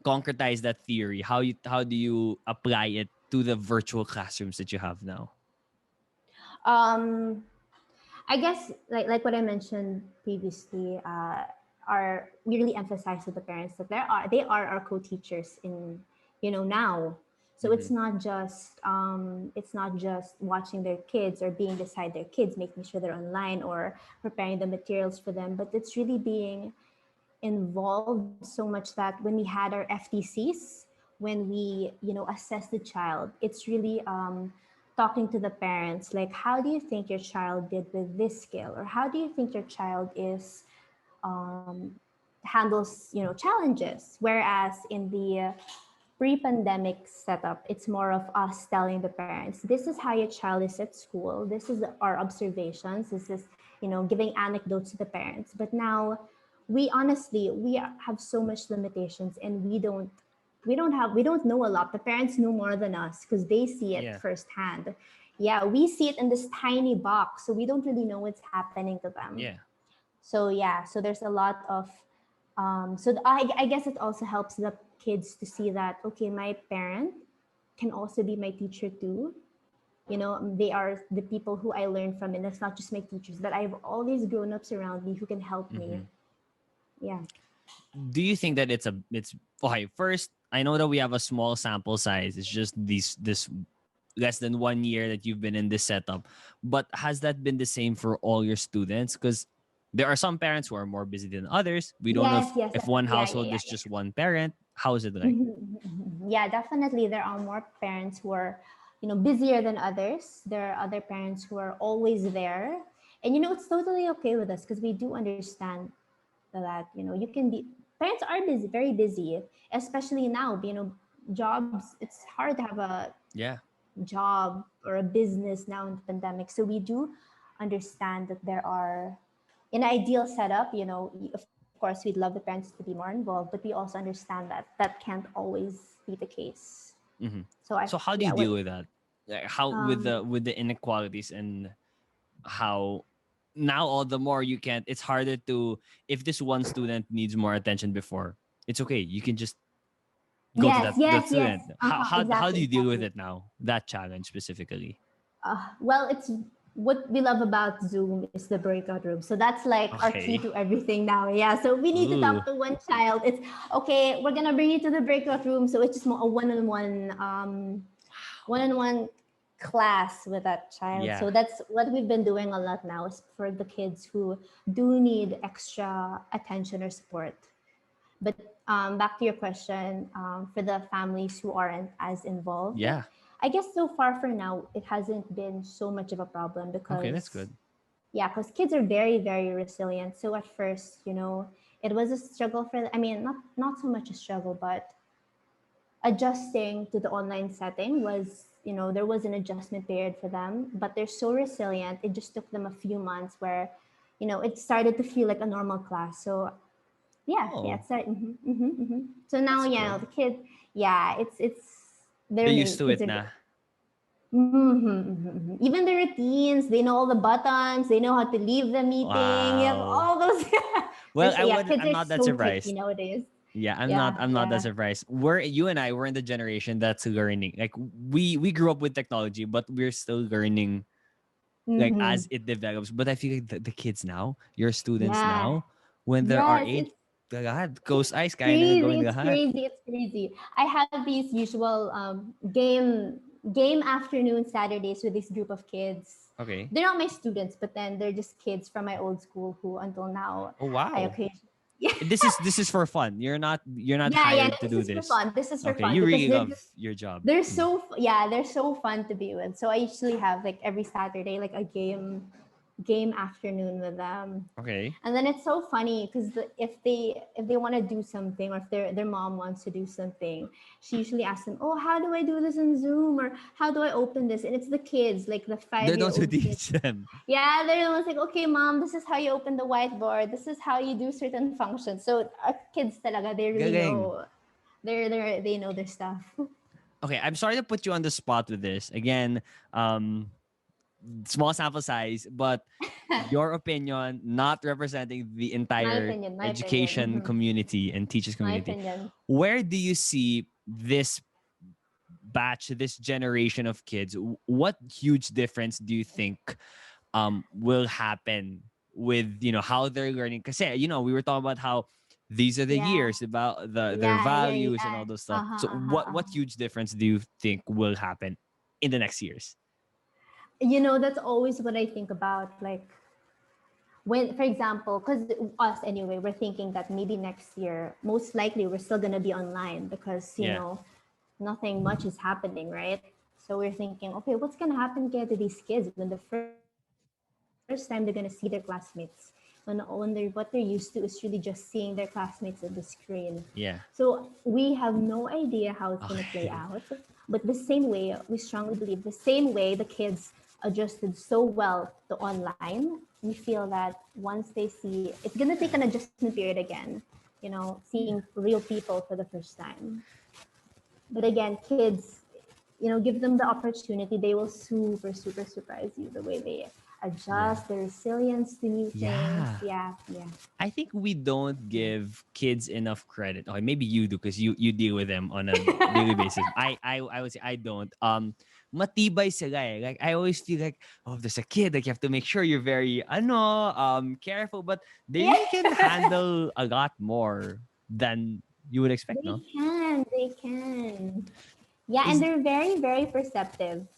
[SPEAKER 1] concretize that theory? How do you apply it to the virtual classrooms that you have now?
[SPEAKER 2] Um, I guess like what I mentioned previously, are we really emphasize to the parents that they are our co-teachers in now. So
[SPEAKER 1] Mm-hmm.
[SPEAKER 2] it's not just watching their kids or being beside their kids, making sure they're online or preparing the materials for them, but it's really being involved so much that when we had our FTCs, when we assess the child, it's really talking to the parents, like, how do you think your child did with this skill, or how do you think your child is um, handles challenges. Whereas in the pre-pandemic setup, it's more of us telling the parents, this is how your child is at school, this is our observations, this is giving anecdotes to the parents. But now we have so much limitations, and we don't know a lot. The parents know more than us because they see it
[SPEAKER 1] Yeah.
[SPEAKER 2] firsthand. Yeah, we see it in this tiny box, so we don't really know what's happening to them.
[SPEAKER 1] Yeah.
[SPEAKER 2] So yeah, so there's a lot of I guess it also helps the kids to see that, okay, my parent can also be my teacher too. They are the people who I learn from, and it's not just my teachers, but I have all these grown-ups around me who can help me.
[SPEAKER 1] Mm-hmm.
[SPEAKER 2] Yeah.
[SPEAKER 1] Do you think that it's okay? First, I know that we have a small sample size. It's just this less than 1 year that you've been in this setup. But has that been the same for all your students? Because there are some parents who are more busy than others. We don't know
[SPEAKER 2] Yes, yes,
[SPEAKER 1] if one
[SPEAKER 2] yeah, yeah,
[SPEAKER 1] household is
[SPEAKER 2] yeah,
[SPEAKER 1] just one parent. How is it
[SPEAKER 2] yeah.
[SPEAKER 1] like?
[SPEAKER 2] Yeah, definitely there are more parents who are busier than others. There are other parents who are always there, and it's totally okay with us because we do understand that you can be parents are busy, very busy, especially now. Jobs. It's hard to have a
[SPEAKER 1] Yeah.
[SPEAKER 2] job or a business now in the pandemic. So we do understand that there are, in an ideal setup, of course, we'd love the parents to be more involved, but we also understand that that can't always be the case.
[SPEAKER 1] Hmm.
[SPEAKER 2] So I,
[SPEAKER 1] So how do
[SPEAKER 2] yeah,
[SPEAKER 1] you
[SPEAKER 2] what,
[SPEAKER 1] deal with that? Like, how
[SPEAKER 2] um,
[SPEAKER 1] with the inequalities, and how now all the more you can't, it's harder to, if this one student needs more attention before, it's okay, you can just go to
[SPEAKER 2] yes,
[SPEAKER 1] that
[SPEAKER 2] yes, yes.
[SPEAKER 1] student. How
[SPEAKER 2] Exactly,
[SPEAKER 1] do you deal with
[SPEAKER 2] exactly.
[SPEAKER 1] it now, that challenge specifically?
[SPEAKER 2] Well, it's what we love about Zoom is the breakout room. So that's like our key
[SPEAKER 1] Okay.
[SPEAKER 2] to everything now. Yeah. So we need to
[SPEAKER 1] Ooh.
[SPEAKER 2] talk to one child. It's okay. We're gonna bring you to the breakout room. So it's just more a one-on-one class with that child.
[SPEAKER 1] Yeah.
[SPEAKER 2] So that's what we've been doing a lot now is for the kids who do need extra attention or support. But back to your question, for the families who aren't as involved,
[SPEAKER 1] Yeah.
[SPEAKER 2] I guess so far for now, it hasn't been so much of a problem
[SPEAKER 1] Okay, that's
[SPEAKER 2] because,
[SPEAKER 1] good.
[SPEAKER 2] yeah, because kids are very, very resilient. So at first, it was a struggle for, I mean, not so much a struggle, but adjusting to the online setting was, there was an adjustment period for them, but they're so resilient. It just took them a few months where, it started to feel like a normal class. So yeah,
[SPEAKER 1] Oh,
[SPEAKER 2] it's so now,
[SPEAKER 1] that's good.
[SPEAKER 2] the kid, yeah, it's
[SPEAKER 1] They're
[SPEAKER 2] they're
[SPEAKER 1] used to
[SPEAKER 2] kids
[SPEAKER 1] it
[SPEAKER 2] are
[SPEAKER 1] now.
[SPEAKER 2] even the routines, they know all the buttons, they know how to leave the meeting,
[SPEAKER 1] Wow.
[SPEAKER 2] all those.
[SPEAKER 1] Well,
[SPEAKER 2] Yeah, kids
[SPEAKER 1] I'm
[SPEAKER 2] are
[SPEAKER 1] not that
[SPEAKER 2] so techy
[SPEAKER 1] surprised.
[SPEAKER 2] nowadays.
[SPEAKER 1] Yeah,
[SPEAKER 2] Yeah,
[SPEAKER 1] I'm not that
[SPEAKER 2] yeah.
[SPEAKER 1] surprised. You and I, we're in the generation that's learning. Like, we grew up with technology, but we're still learning, like,
[SPEAKER 2] Mm-hmm.
[SPEAKER 1] as it develops. But I feel like the kids now, your students
[SPEAKER 2] Yeah.
[SPEAKER 1] now, when they're our
[SPEAKER 2] Yes,
[SPEAKER 1] age,
[SPEAKER 2] it's
[SPEAKER 1] lahat, close eyes, kaya na
[SPEAKER 2] crazy.
[SPEAKER 1] gawin
[SPEAKER 2] It's
[SPEAKER 1] lahat.
[SPEAKER 2] crazy. It's crazy. I have these usual game afternoon Saturdays with this group of kids.
[SPEAKER 1] Okay.
[SPEAKER 2] They're not my students, but then they're just kids from my old school who until now
[SPEAKER 1] Oh
[SPEAKER 2] I
[SPEAKER 1] wow.
[SPEAKER 2] occasionally yeah
[SPEAKER 1] This is for fun. You're not
[SPEAKER 2] yeah. No,
[SPEAKER 1] hired to
[SPEAKER 2] this
[SPEAKER 1] do
[SPEAKER 2] is for
[SPEAKER 1] this.
[SPEAKER 2] fun. This is for
[SPEAKER 1] Okay,
[SPEAKER 2] fun
[SPEAKER 1] you
[SPEAKER 2] because
[SPEAKER 1] really
[SPEAKER 2] they're
[SPEAKER 1] love
[SPEAKER 2] just
[SPEAKER 1] your job.
[SPEAKER 2] they're
[SPEAKER 1] Mm.
[SPEAKER 2] so yeah they're so fun to be with. So I usually have like every Saturday like a game afternoon with them.
[SPEAKER 1] Okay.
[SPEAKER 2] And then it's so funny because if they want to do something or if their mom wants to do something, she usually asks them, "Oh, how do I do this in Zoom?" or "How do I open this?" And it's the kids, like the
[SPEAKER 1] They're the
[SPEAKER 2] 5 year
[SPEAKER 1] ones who
[SPEAKER 2] old kids.
[SPEAKER 1] teach them.
[SPEAKER 2] Yeah, they're the ones like, "Okay, mom, this is how you open the whiteboard. This is how you do certain functions." So our kids, talaga, they really
[SPEAKER 1] Galing.
[SPEAKER 2] know. They know their stuff.
[SPEAKER 1] Okay, I'm sorry to put you on the spot with this. Again, small sample size, but your opinion not representing the
[SPEAKER 2] My
[SPEAKER 1] entire
[SPEAKER 2] opinion. My opinion.
[SPEAKER 1] education community and teachers
[SPEAKER 2] My
[SPEAKER 1] community.
[SPEAKER 2] opinion.
[SPEAKER 1] Where do you see this batch, this generation of kids? What huge difference do you think will happen with, how they're learning? Because, we were talking about how these are the
[SPEAKER 2] Yeah.
[SPEAKER 1] years about their
[SPEAKER 2] Yeah. Yeah.
[SPEAKER 1] values and
[SPEAKER 2] Yeah.
[SPEAKER 1] all those stuff.
[SPEAKER 2] Uh huh.
[SPEAKER 1] So
[SPEAKER 2] Uh huh.
[SPEAKER 1] what huge difference do you think will happen in the next years?
[SPEAKER 2] That's always what I think about. Like when, for example, because us anyway, we're thinking that maybe next year, most likely we're still going to be online because,
[SPEAKER 1] Yeah.
[SPEAKER 2] nothing much is happening, right? So we're thinking, okay, what's going to happen again to these kids when the first time they're going to see their classmates? What they're used to is really just seeing their classmates on the screen.
[SPEAKER 1] Yeah.
[SPEAKER 2] So we have no idea how it's going to play out.
[SPEAKER 1] Okay.
[SPEAKER 2] But the same way, we strongly believe the same way the kids adjusted so well to online, we feel that once they see, it's going to take an adjustment period again, seeing
[SPEAKER 1] Yeah.
[SPEAKER 2] real people for the first time. But again, kids, give them the opportunity, they will super, super surprise you the way they
[SPEAKER 1] Yeah.
[SPEAKER 2] adjust, their resilience to new things.
[SPEAKER 1] Yeah.
[SPEAKER 2] Yeah, yeah.
[SPEAKER 1] I think we don't give kids enough credit. Okay, maybe you do because you deal with them on a daily basis. I would say I don't. Matibay sila eh. Like, I always feel like, oh, if there's a kid, like, you have to make sure you're very careful, but they
[SPEAKER 2] Yeah.
[SPEAKER 1] really can handle a lot more than you would expect,
[SPEAKER 2] They
[SPEAKER 1] no?
[SPEAKER 2] can, they can. Yeah, and
[SPEAKER 1] Is
[SPEAKER 2] they're very, very perceptive.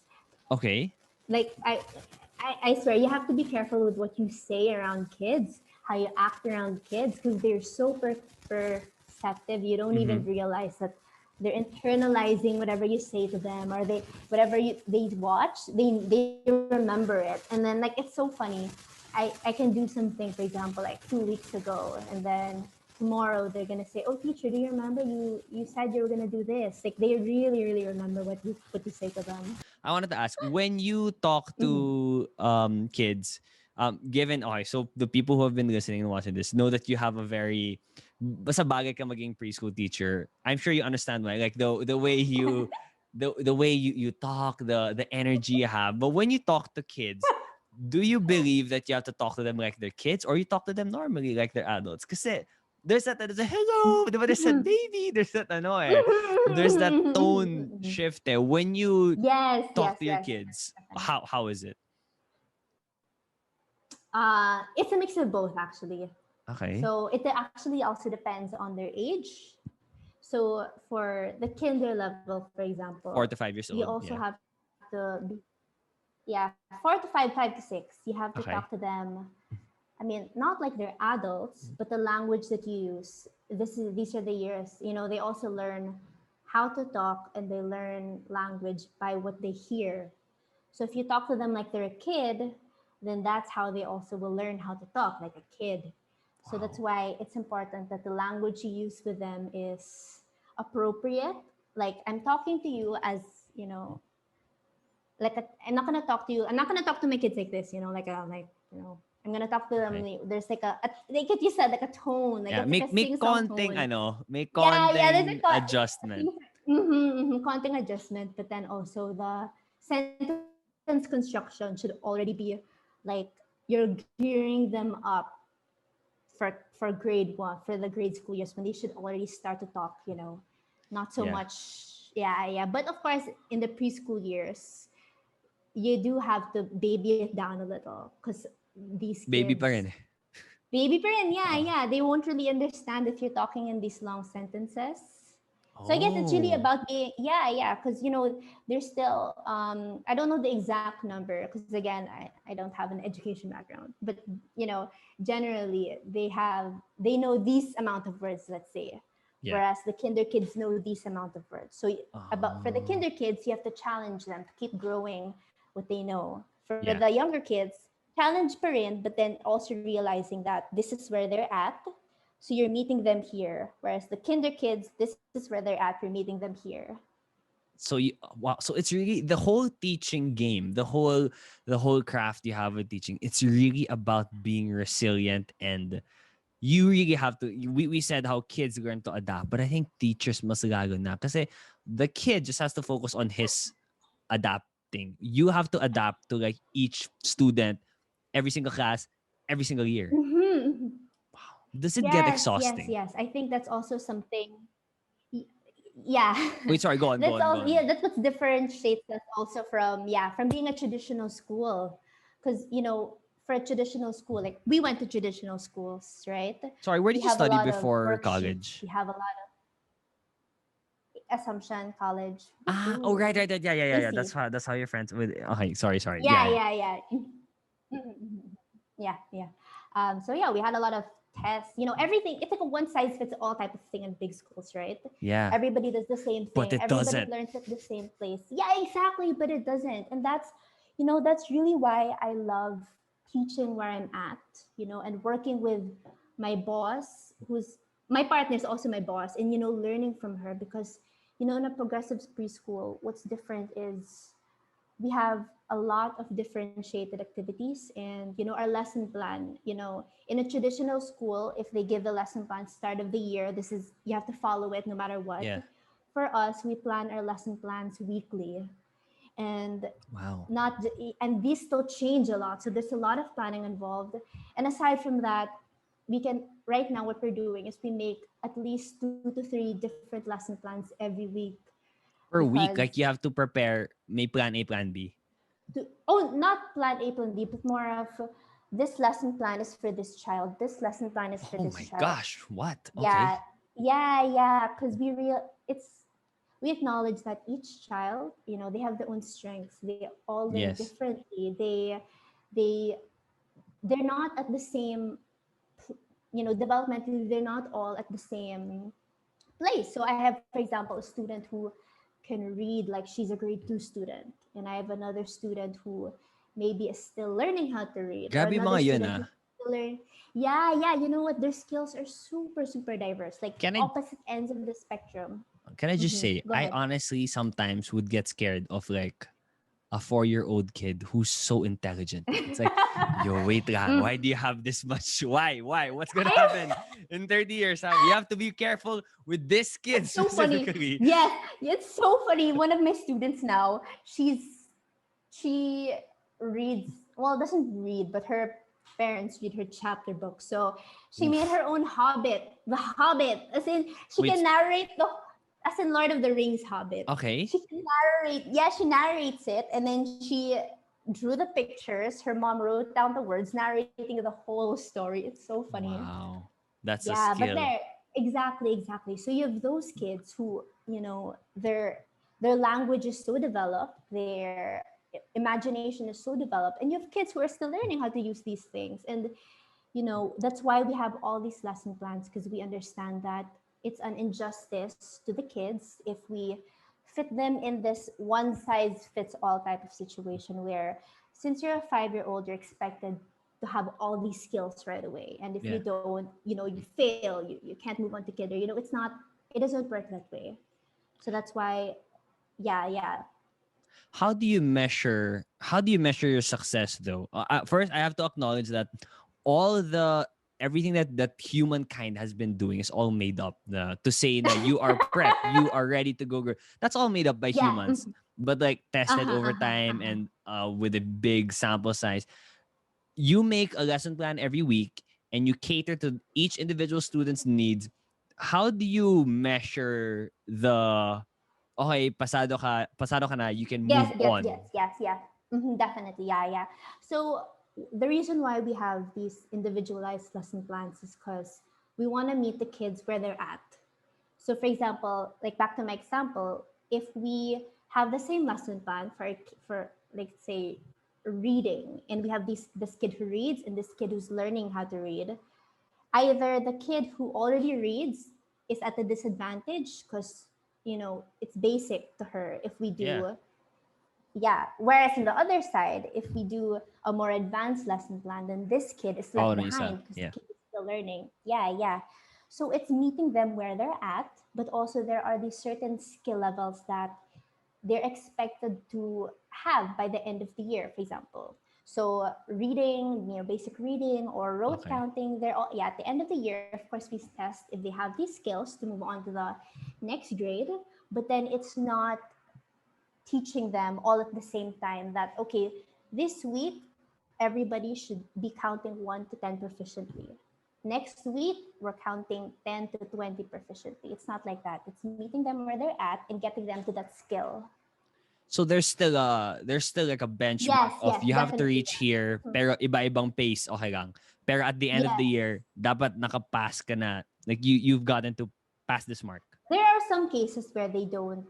[SPEAKER 1] okay.
[SPEAKER 2] Like I swear you have to be careful with what you say around kids, how you act around kids, because they're so perceptive. You don't
[SPEAKER 1] Mm-hmm.
[SPEAKER 2] even realize that they're internalizing whatever you say to them, or whatever they watch, they remember it. And then like it's so funny. I can do something, for example, like 2 weeks ago, and then tomorrow they're gonna say, "Oh, teacher, do you remember you said you were gonna do this?" Like they really, really remember what you say to them.
[SPEAKER 1] I wanted to ask, when you talk
[SPEAKER 2] Mhm.
[SPEAKER 1] to kids, given, okay, so the people who have been listening and watching this know that you have a very, basta bagay ka maging preschool teacher. I'm sure you understand why, like the way you, the way you talk, the energy you have. But when you talk to kids, do you believe that you have to talk to them like they're kids, or you talk to them normally like they're adults? Kasi there's a hello, diba? There's that baby, there's that ano eh. There's that tone shift eh. When you
[SPEAKER 2] Yes,
[SPEAKER 1] talk
[SPEAKER 2] yes,
[SPEAKER 1] to your
[SPEAKER 2] yes.
[SPEAKER 1] kids,
[SPEAKER 2] Definitely.
[SPEAKER 1] how is it?
[SPEAKER 2] It's a mix of both actually.
[SPEAKER 1] Okay.
[SPEAKER 2] So it actually also depends on their age. So for the kinder level, for example,
[SPEAKER 1] 4 to 5 years
[SPEAKER 2] you
[SPEAKER 1] old.
[SPEAKER 2] also
[SPEAKER 1] Yeah.
[SPEAKER 2] have to yeah, 4 to 5, 5 to 6. You have to talk to
[SPEAKER 1] Okay.
[SPEAKER 2] them. I mean, not like they're adults, but the language that you use. These are the years. They also learn how to talk and they learn language by what they hear. So if you talk to them like they're a kid, then that's how they also will learn how to talk like a kid. So that's
[SPEAKER 1] Wow.
[SPEAKER 2] why it's important that the language you use with them is appropriate. Like I'm talking to you as, you know, I'm not gonna talk to you. I'm not gonna talk to my kids like this, I'm gonna talk to them.
[SPEAKER 1] Okay.
[SPEAKER 2] There's like what you said, like a tone, like
[SPEAKER 1] Yeah.
[SPEAKER 2] it's like a
[SPEAKER 1] Make
[SPEAKER 2] sing-song
[SPEAKER 1] konting
[SPEAKER 2] tone.
[SPEAKER 1] ano, make
[SPEAKER 2] Yeah, there's
[SPEAKER 1] konting adjustment.
[SPEAKER 2] content adjustment, but then also the sentence construction should already be like you're gearing them up for grade one, for the grade school years when they should already start to talk, not so
[SPEAKER 1] Yeah.
[SPEAKER 2] much. Yeah, yeah. But of course, in the preschool years, you do have to baby it down a little because these
[SPEAKER 1] Baby pa
[SPEAKER 2] kids
[SPEAKER 1] rin eh.
[SPEAKER 2] baby parent, yeah,
[SPEAKER 1] Oh.
[SPEAKER 2] yeah. They won't really understand if you're talking in these long sentences. So I guess it's really
[SPEAKER 1] Oh.
[SPEAKER 2] about being, yeah, yeah, because there's still I don't know the exact number because again I don't have an education background, but you know generally they know these amount of words, let's say,
[SPEAKER 1] Yeah.
[SPEAKER 2] whereas the kinder kids know these amount of words. So about for the
[SPEAKER 1] Oh.
[SPEAKER 2] kinder kids, you have to challenge them to keep growing what they know. For the
[SPEAKER 1] Yeah.
[SPEAKER 2] younger kids, challenge pa rin, but then also realizing that this is where they're at. So you're meeting them here. Whereas the kinder kids, this is where they're at, you're meeting them here.
[SPEAKER 1] So you, wow, so it's really the whole teaching game, the whole craft you have with teaching. It's really about being resilient, and you really have to, we said how kids learn to adapt, but I think teachers must lalo na kasi the kid just has to focus on his adapting. You have to adapt to like each student, every single class, every single year.
[SPEAKER 2] Mm-hmm.
[SPEAKER 1] Wow. Does it get
[SPEAKER 2] Yes, yes,
[SPEAKER 1] exhausting?
[SPEAKER 2] yes. I think that's also something. y- Yeah,
[SPEAKER 1] Wait, sorry, go on, go
[SPEAKER 2] that's
[SPEAKER 1] on, go
[SPEAKER 2] also,
[SPEAKER 1] on.
[SPEAKER 2] yeah. That's what differentiates us also from, from being a traditional school, because for a traditional school, like we went to traditional schools, right?
[SPEAKER 1] Sorry, where
[SPEAKER 2] We
[SPEAKER 1] did you
[SPEAKER 2] have a
[SPEAKER 1] study
[SPEAKER 2] lot of
[SPEAKER 1] before
[SPEAKER 2] worksheets.
[SPEAKER 1] college?
[SPEAKER 2] We have a lot of Assumption College.
[SPEAKER 1] Ah, oh, right,
[SPEAKER 2] Ooh,
[SPEAKER 1] right, right. Yeah, yeah, yeah, yeah.
[SPEAKER 2] AC.
[SPEAKER 1] That's how you're friends with. Okay, sorry, sorry. Yeah,
[SPEAKER 2] Yeah,
[SPEAKER 1] yeah.
[SPEAKER 2] yeah, yeah. Yeah, yeah. So yeah, we had a lot of tests. Everything. It's like a one size fits all type of thing in big schools, right?
[SPEAKER 1] Yeah,
[SPEAKER 2] Everybody does the same
[SPEAKER 1] but
[SPEAKER 2] thing.
[SPEAKER 1] it
[SPEAKER 2] Everybody
[SPEAKER 1] doesn't.
[SPEAKER 2] learns at the same place. Yeah, exactly. But it doesn't, and that's really why I love teaching where I'm at. And working with my boss, who's my partner is also my boss, and learning from her because in a progressive preschool, what's different is we have a lot of differentiated activities and our lesson plan, in a traditional school, if they give the lesson plan start of the year, this is you have to follow it no matter what.
[SPEAKER 1] Yeah.
[SPEAKER 2] For us, we plan our lesson plans weekly, and
[SPEAKER 1] Wow.
[SPEAKER 2] not and these still change a lot, so there's a lot of planning involved. And aside from that, we can right now what we're doing is we make at least 2 to 3 different lesson plans every week
[SPEAKER 1] Per week,
[SPEAKER 2] because
[SPEAKER 1] like you have to prepare. May plan A, plan B.
[SPEAKER 2] not plan A, plan B, but more of this lesson plan is for this child. This lesson plan is for
[SPEAKER 1] Oh
[SPEAKER 2] this
[SPEAKER 1] my
[SPEAKER 2] child.
[SPEAKER 1] gosh, what?
[SPEAKER 2] Yeah,
[SPEAKER 1] Okay.
[SPEAKER 2] yeah. Because we acknowledge that each child, they have their own strengths. They all learn
[SPEAKER 1] Yes.
[SPEAKER 2] differently. They they're not at the same, developmentally. They're not all at the same place. So I have, for example, a student who can read like she's a grade 2 student, and I have another student who maybe is still learning how to read, or
[SPEAKER 1] Grabe yung
[SPEAKER 2] another
[SPEAKER 1] mga yun
[SPEAKER 2] student who
[SPEAKER 1] ah.
[SPEAKER 2] to learn. Yeah, yeah. You know what? Their skills are super, super diverse, like
[SPEAKER 1] Can I
[SPEAKER 2] opposite ends of the spectrum.
[SPEAKER 1] just say
[SPEAKER 2] Go
[SPEAKER 1] I
[SPEAKER 2] ahead.
[SPEAKER 1] honestly sometimes would get scared of like a 4-year-old kid who's so intelligent. It's like, yo, wait lang.
[SPEAKER 2] Mm.
[SPEAKER 1] Why do you have this much? Why? Why? What's gonna happen
[SPEAKER 2] I-
[SPEAKER 1] in 30 years? Huh? You have to be careful with this kid
[SPEAKER 2] It's so funny.
[SPEAKER 1] specifically.
[SPEAKER 2] Yes, it's so funny. One of my students now, she reads, well, doesn't read, but her parents read her chapter book. So she made
[SPEAKER 1] Oof.
[SPEAKER 2] her own Hobbit, the Hobbit, as in she can
[SPEAKER 1] Wait,
[SPEAKER 2] narrate the, as in Lord of the Rings Hobbit.
[SPEAKER 1] okay.
[SPEAKER 2] She can narrate, yeah, she narrates it, and then she drew the pictures. Her mom wrote down the words, narrating the whole story. It's so funny.
[SPEAKER 1] Wow. That's a
[SPEAKER 2] Yeah, but
[SPEAKER 1] skill.
[SPEAKER 2] there, exactly, exactly. So you have those kids who, their language is so developed, their imagination is so developed, and you have kids who are still learning how to use these things. And that's why we have all these lesson plans, because we understand that it's an injustice to the kids if we fit them in this one size fits all type of situation where, since you're a 5-year-old, you're expected to have all these skills right away, and if you
[SPEAKER 1] Yeah.
[SPEAKER 2] don't, you fail, you can't move on to kinder. It's not, it doesn't work that way. So that's why, yeah, yeah.
[SPEAKER 1] How do you measure your success though? First, I have to acknowledge that all the everything that humankind has been doing is all made up. To say na you are prep, you are ready to go. That's all made up by
[SPEAKER 2] Yeah.
[SPEAKER 1] humans, but like tested
[SPEAKER 2] Uh-huh,
[SPEAKER 1] over
[SPEAKER 2] uh-huh,
[SPEAKER 1] time
[SPEAKER 2] uh-huh.
[SPEAKER 1] and with a big sample size. You make a lesson plan every week and you cater to each individual student's needs. How do you measure the okay, pasado ka na, you can
[SPEAKER 2] Yes,
[SPEAKER 1] move
[SPEAKER 2] yes,
[SPEAKER 1] on.
[SPEAKER 2] yes, yes, yeah. Definitely, yeah, yeah. So the reason why we have these individualized lesson plans is because we want to meet the kids where they're at. So, for example, like back to my example, if we have the same lesson plan for like say reading, and we have this kid who reads and this kid who's learning how to read, either the kid who already reads is at a disadvantage because it's basic to her. If we
[SPEAKER 1] Yeah.
[SPEAKER 2] do, yeah, whereas on the other side, if we do a more advanced lesson plan, then this kid is
[SPEAKER 1] Oh,
[SPEAKER 2] left
[SPEAKER 1] no isa.
[SPEAKER 2] behind because the
[SPEAKER 1] Yeah.
[SPEAKER 2] kid is still learning. Yeah, yeah. So it's meeting them where they're at, but also there are these certain skill levels that they're expected to have by the end of the year, for example. So reading, basic reading or rote
[SPEAKER 1] Okay.
[SPEAKER 2] counting, they're all, yeah, at the end of the year, of course, we test if they have these skills to move on to the next grade. But then it's not teaching them all at the same time that, okay, this week everybody should be counting 1 to 10 proficiently. Next week we're counting 10 to 20 proficiently. It's not like that. It's meeting them where they're at and getting them to that skill.
[SPEAKER 1] So there's still like a benchmark
[SPEAKER 2] Yes,
[SPEAKER 1] of
[SPEAKER 2] yes,
[SPEAKER 1] you have to
[SPEAKER 2] definitely.
[SPEAKER 1] reach here pero iba-ibang pace okay lang. Pero at the end of the
[SPEAKER 2] Yes.
[SPEAKER 1] year, dapat nakapass ka na. Like you've gotten to pass this mark.
[SPEAKER 2] There are some cases where they don't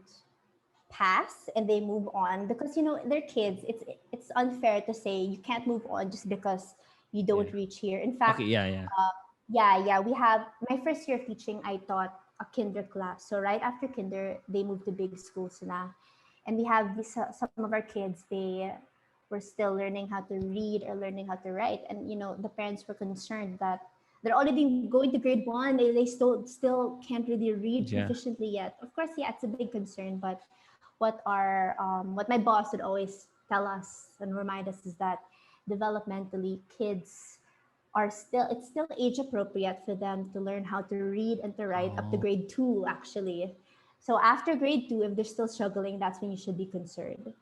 [SPEAKER 2] pass and they move on because they're kids. It's unfair to say you can't move on just because you don't
[SPEAKER 1] Yeah.
[SPEAKER 2] reach here. In
[SPEAKER 1] Okay,
[SPEAKER 2] fact,
[SPEAKER 1] yeah, yeah.
[SPEAKER 2] yeah, yeah, we have my first year of teaching. I taught a kinder class. So right after kinder, they moved to big schools na, and we have these some of our kids. They were still learning how to read or learning how to write, and the parents were concerned that they're already going to grade one. They still can't really read
[SPEAKER 1] Yeah.
[SPEAKER 2] proficiently yet. Of course, yeah, it's a big concern. But what my boss would always tell us and remind us is that developmentally kids are still it's still age appropriate for them to learn how to read and to write up to
[SPEAKER 1] Oh.
[SPEAKER 2] grade 2 actually. So after grade 2, if they're still struggling, that's when you should be concerned.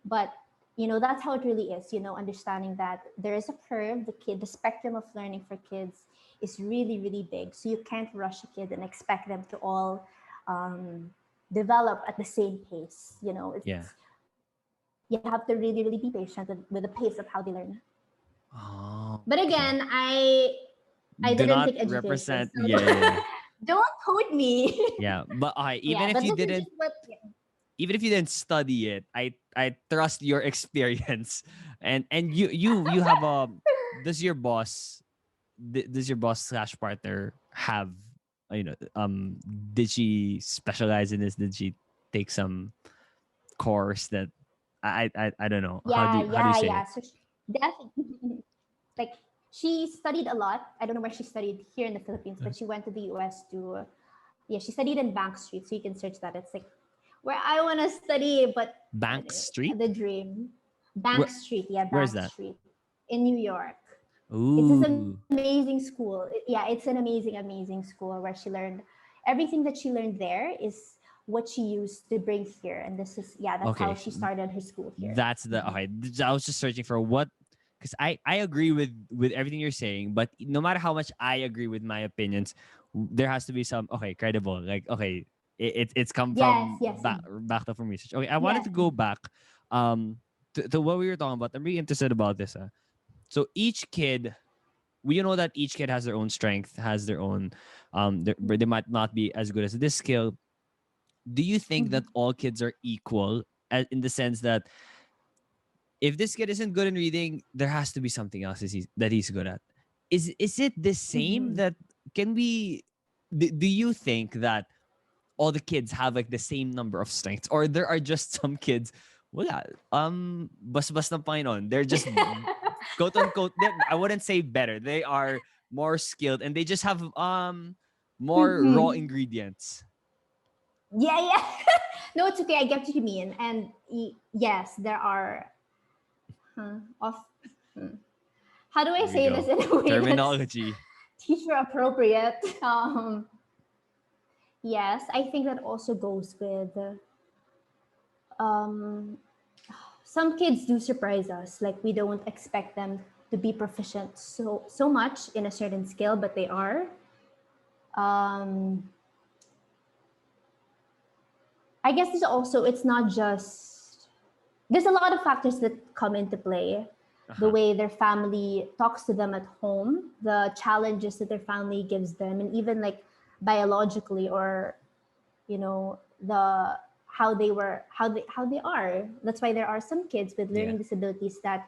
[SPEAKER 2] But that's how it really is, understanding that there is a curve. The spectrum of learning for kids is really, really big. So you can't rush a kid and expect them to all um, develop at the same pace.
[SPEAKER 1] Yeah.
[SPEAKER 2] You have to really, really be patient with the pace of how they learn.
[SPEAKER 1] Oh,
[SPEAKER 2] But
[SPEAKER 1] okay.
[SPEAKER 2] again, I
[SPEAKER 1] Do
[SPEAKER 2] didn't
[SPEAKER 1] not
[SPEAKER 2] take education,
[SPEAKER 1] represent.
[SPEAKER 2] so
[SPEAKER 1] Yeah, yeah, yeah.
[SPEAKER 2] don't quote me.
[SPEAKER 1] Yeah, but
[SPEAKER 2] Yeah, but this is just what.
[SPEAKER 1] even if you didn't study it, I trust your experience, and you have a does your boss does your boss slash partner have you know did she specialize in this? Did she take some course that I don't know
[SPEAKER 2] Yeah,
[SPEAKER 1] how do you
[SPEAKER 2] yeah,
[SPEAKER 1] say
[SPEAKER 2] yeah.
[SPEAKER 1] it?
[SPEAKER 2] So definitely, like She studied a lot. I don't know where she studied here in the Philippines, but she went to the US to, yeah, she studied in Bank Street. So you can search that. It's like where I want to study, but
[SPEAKER 1] Bank Street?
[SPEAKER 2] the dream.
[SPEAKER 1] Where
[SPEAKER 2] Bank Street, yeah,
[SPEAKER 1] where is
[SPEAKER 2] Bank
[SPEAKER 1] that?
[SPEAKER 2] Street in New York. It's this
[SPEAKER 1] Ooh.
[SPEAKER 2] amazing school. Yeah, it's an amazing school where she learned everything that she learned there is what she used to bring here. And this is, yeah, that's how
[SPEAKER 1] Okay.
[SPEAKER 2] she started her school here.
[SPEAKER 1] That's the okay. I was just searching for what, because I agree with everything you're saying, but no matter how much I agree with my opinions, there has to be some okay credible. Like okay, it's come
[SPEAKER 2] Yes,
[SPEAKER 1] from
[SPEAKER 2] yes,
[SPEAKER 1] back up from research. Okay, I wanted
[SPEAKER 2] yes.
[SPEAKER 1] to go back to what we were talking about. I'm really interested about this. So each kid, we know that each kid has their own strength, has their own they might not be as good as this skill. Do you think
[SPEAKER 2] Mhm.
[SPEAKER 1] that all kids are equal in the sense that if this kid isn't good in reading, there has to be something else that he's good at? Is it the same
[SPEAKER 2] Mhm.
[SPEAKER 1] that can we do you think that all the kids have like the same number of strengths, or there are just some kids wala bas ng Panginoon, they're just quote unquote I wouldn't say better, they are more skilled and they just have more raw
[SPEAKER 2] Mhm.
[SPEAKER 1] ingredients.
[SPEAKER 2] Yeah, yeah. No, it's okay. I get what you mean. And yes, there are of hmm. How do I
[SPEAKER 1] Here we
[SPEAKER 2] say this
[SPEAKER 1] go.
[SPEAKER 2] in a way that's
[SPEAKER 1] Terminology.
[SPEAKER 2] teacher appropriate? Yes, I think that also goes with um, some kids do surprise us. Like we don't expect them to be proficient so much in a certain skill, but they are. Um, I guess there's also it's not just there's a lot of factors that come into play. The
[SPEAKER 1] Uh-huh.
[SPEAKER 2] way their family talks to them at home, the challenges that their family gives them, and even like biologically or the how they are. That's why there are some kids with
[SPEAKER 1] Yeah.
[SPEAKER 2] learning disabilities that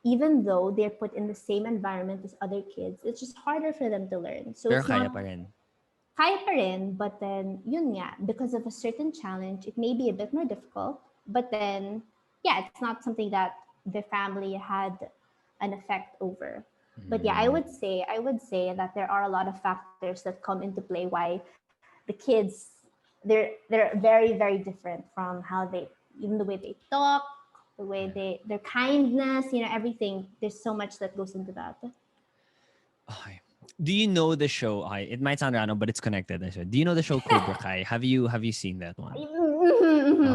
[SPEAKER 2] even though they're put in the same environment as other kids, it's just harder for them to learn. So
[SPEAKER 1] Pero
[SPEAKER 2] it's
[SPEAKER 1] kaya
[SPEAKER 2] not
[SPEAKER 1] pa rin.
[SPEAKER 2] kaya pa rin, but then yun nga, because of a certain challenge, it may be a bit more difficult. But then, yeah, it's not something that the family had an effect over. But yeah,
[SPEAKER 1] Mm.
[SPEAKER 2] I would say that there are a lot of factors that come into play why the kids they're very different from how they even the way they talk, the way
[SPEAKER 1] Yeah.
[SPEAKER 2] their kindness, everything. There's so much that goes into that.
[SPEAKER 1] Okay. Do you know the show? Okay, it might sound random, but it's connected. I said. Do you know the show Cobra Kai? Have you seen that one?
[SPEAKER 2] I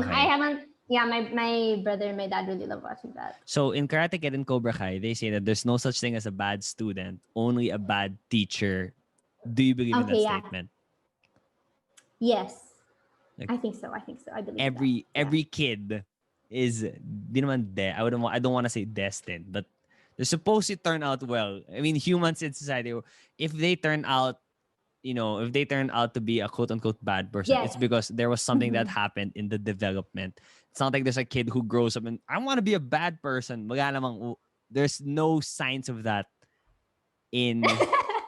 [SPEAKER 1] Okay.
[SPEAKER 2] haven't. Yeah, my brother and my dad really love watching that.
[SPEAKER 1] So in Karate Kid and Cobra Kai, they say that there's no such thing as a bad student, only a bad teacher. Do you believe in that
[SPEAKER 2] Okay, yeah.
[SPEAKER 1] statement?
[SPEAKER 2] Yes.
[SPEAKER 1] Like
[SPEAKER 2] I think so. I think so. I believe in that. Yeah.
[SPEAKER 1] every kid is di naman I don't want to say destined, but they're supposed to turn out well. I mean, humans in society, if they turn out, if they turn out to be a quote unquote bad person,
[SPEAKER 2] Yes.
[SPEAKER 1] it's because there was something that
[SPEAKER 2] Mhm.
[SPEAKER 1] happened in the development. It's not like there's a kid who grows up and I want to be a bad person. There's no signs of that in.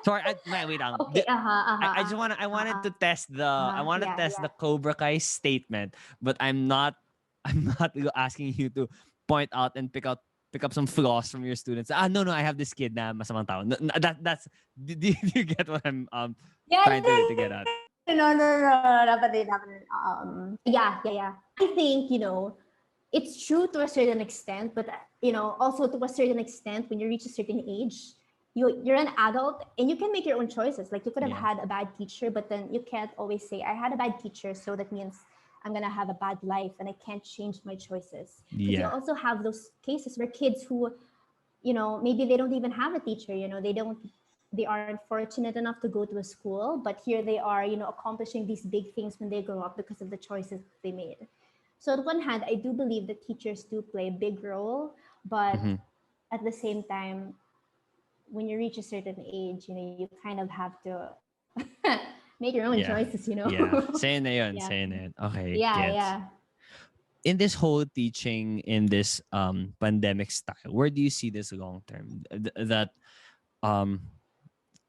[SPEAKER 1] Sorry, wait.
[SPEAKER 2] Okay.
[SPEAKER 1] I just want I wanted to test I want to
[SPEAKER 2] Yeah.
[SPEAKER 1] test
[SPEAKER 2] Yeah.
[SPEAKER 1] the Cobra Kai statement, but I'm not I'm not asking you to point out and pick up some flaws from your students. No, I have this kid na masamang tao. No, that's do you get what I'm
[SPEAKER 2] Yeah.
[SPEAKER 1] trying to get at?
[SPEAKER 2] No. Yeah. I think it's true to a certain extent, but also to a certain extent, when you reach a certain age, you're an adult and you can make your own choices. Like you could have
[SPEAKER 1] Yeah.
[SPEAKER 2] had a bad teacher, but then you can't always say I had a bad teacher, so that means I'm gonna have a bad life and I can't change my choices. Because you
[SPEAKER 1] Yeah.
[SPEAKER 2] also have those cases where kids who maybe they don't even have a teacher. They aren't fortunate enough to go to a school, but here they are, accomplishing these big things when they grow up because of the choices they made. So on one hand, I do believe that teachers do play a big role, but
[SPEAKER 1] Mm-hmm.
[SPEAKER 2] at the same time, when you reach a certain age, you kind of have to make your own
[SPEAKER 1] Yeah.
[SPEAKER 2] choices.
[SPEAKER 1] Yeah. Saying na yun,
[SPEAKER 2] Yeah,
[SPEAKER 1] saying na yun. Okay,
[SPEAKER 2] yeah,
[SPEAKER 1] gets.
[SPEAKER 2] yeah.
[SPEAKER 1] In this whole teaching in this pandemic style, where do you see this long term? That um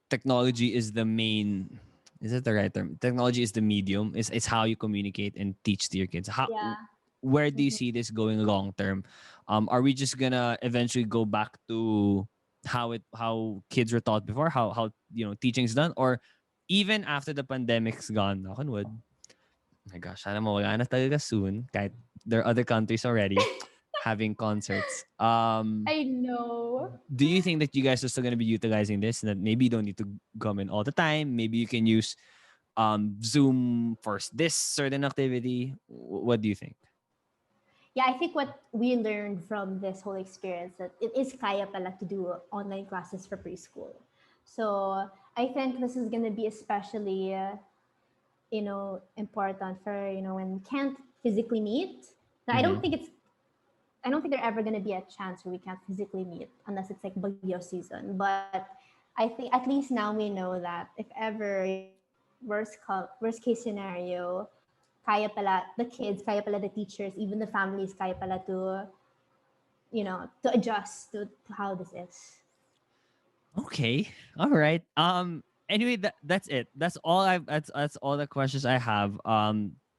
[SPEAKER 1] technology is the main, is it the right term? Technology is the medium. It's how you communicate and teach to your kids. How
[SPEAKER 2] Yeah.
[SPEAKER 1] where do you
[SPEAKER 2] Mhm.
[SPEAKER 1] see this going long term? Are we just gonna eventually go back to how kids were taught before, how teaching's done, or even after the pandemic's gone, knock on wood. My gosh, sana mawala na talaga soon. Kahit there are other countries already having concerts.
[SPEAKER 2] I know.
[SPEAKER 1] Do you think that you guys are still gonna be utilizing this, and that maybe you don't need to come in all the time? Maybe you can use Zoom for this certain activity. What do you think?
[SPEAKER 2] Yeah, I think what we learned from this whole experience that it is kaya pala to do online classes for preschool. So I think this is gonna be especially important for when we can't physically meet. Now,
[SPEAKER 1] Mm-hmm.
[SPEAKER 2] I don't think there ever gonna be a chance where we can't physically meet unless it's like bagyo season. But I think at least now we know that if ever worst case scenario, kaya pala the kids, kaya pala the teachers, even the families, kaya pala to to adjust to how this is.
[SPEAKER 1] Okay. All right. Anyway, that's it. That's all the questions I have.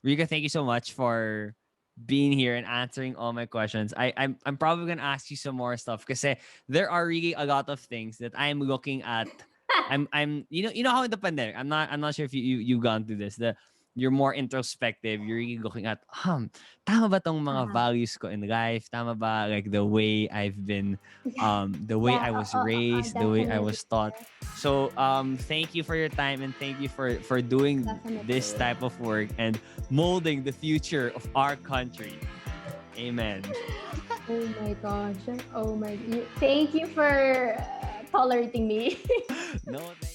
[SPEAKER 1] Rika, thank you so much for being here and answering all my questions. I'm probably gonna ask you some more stuff because there are really a lot of things that I'm looking at. I'm you know how in the pandemic, I'm not sure if you've gone through this. You're more introspective. You're really looking at tama ba tong mga
[SPEAKER 2] Uh-huh.
[SPEAKER 1] values ko in life? Tama ba like the way I've been the way
[SPEAKER 2] Yeah,
[SPEAKER 1] I was raised, the way I
[SPEAKER 2] definitely.
[SPEAKER 1] was taught. So thank you for your time, and thank you for doing this
[SPEAKER 2] Definitely.
[SPEAKER 1] type of work and molding the future of our country. Amen.
[SPEAKER 2] Oh my gosh. Oh my. Thank you for tolerating me.
[SPEAKER 1] No, thank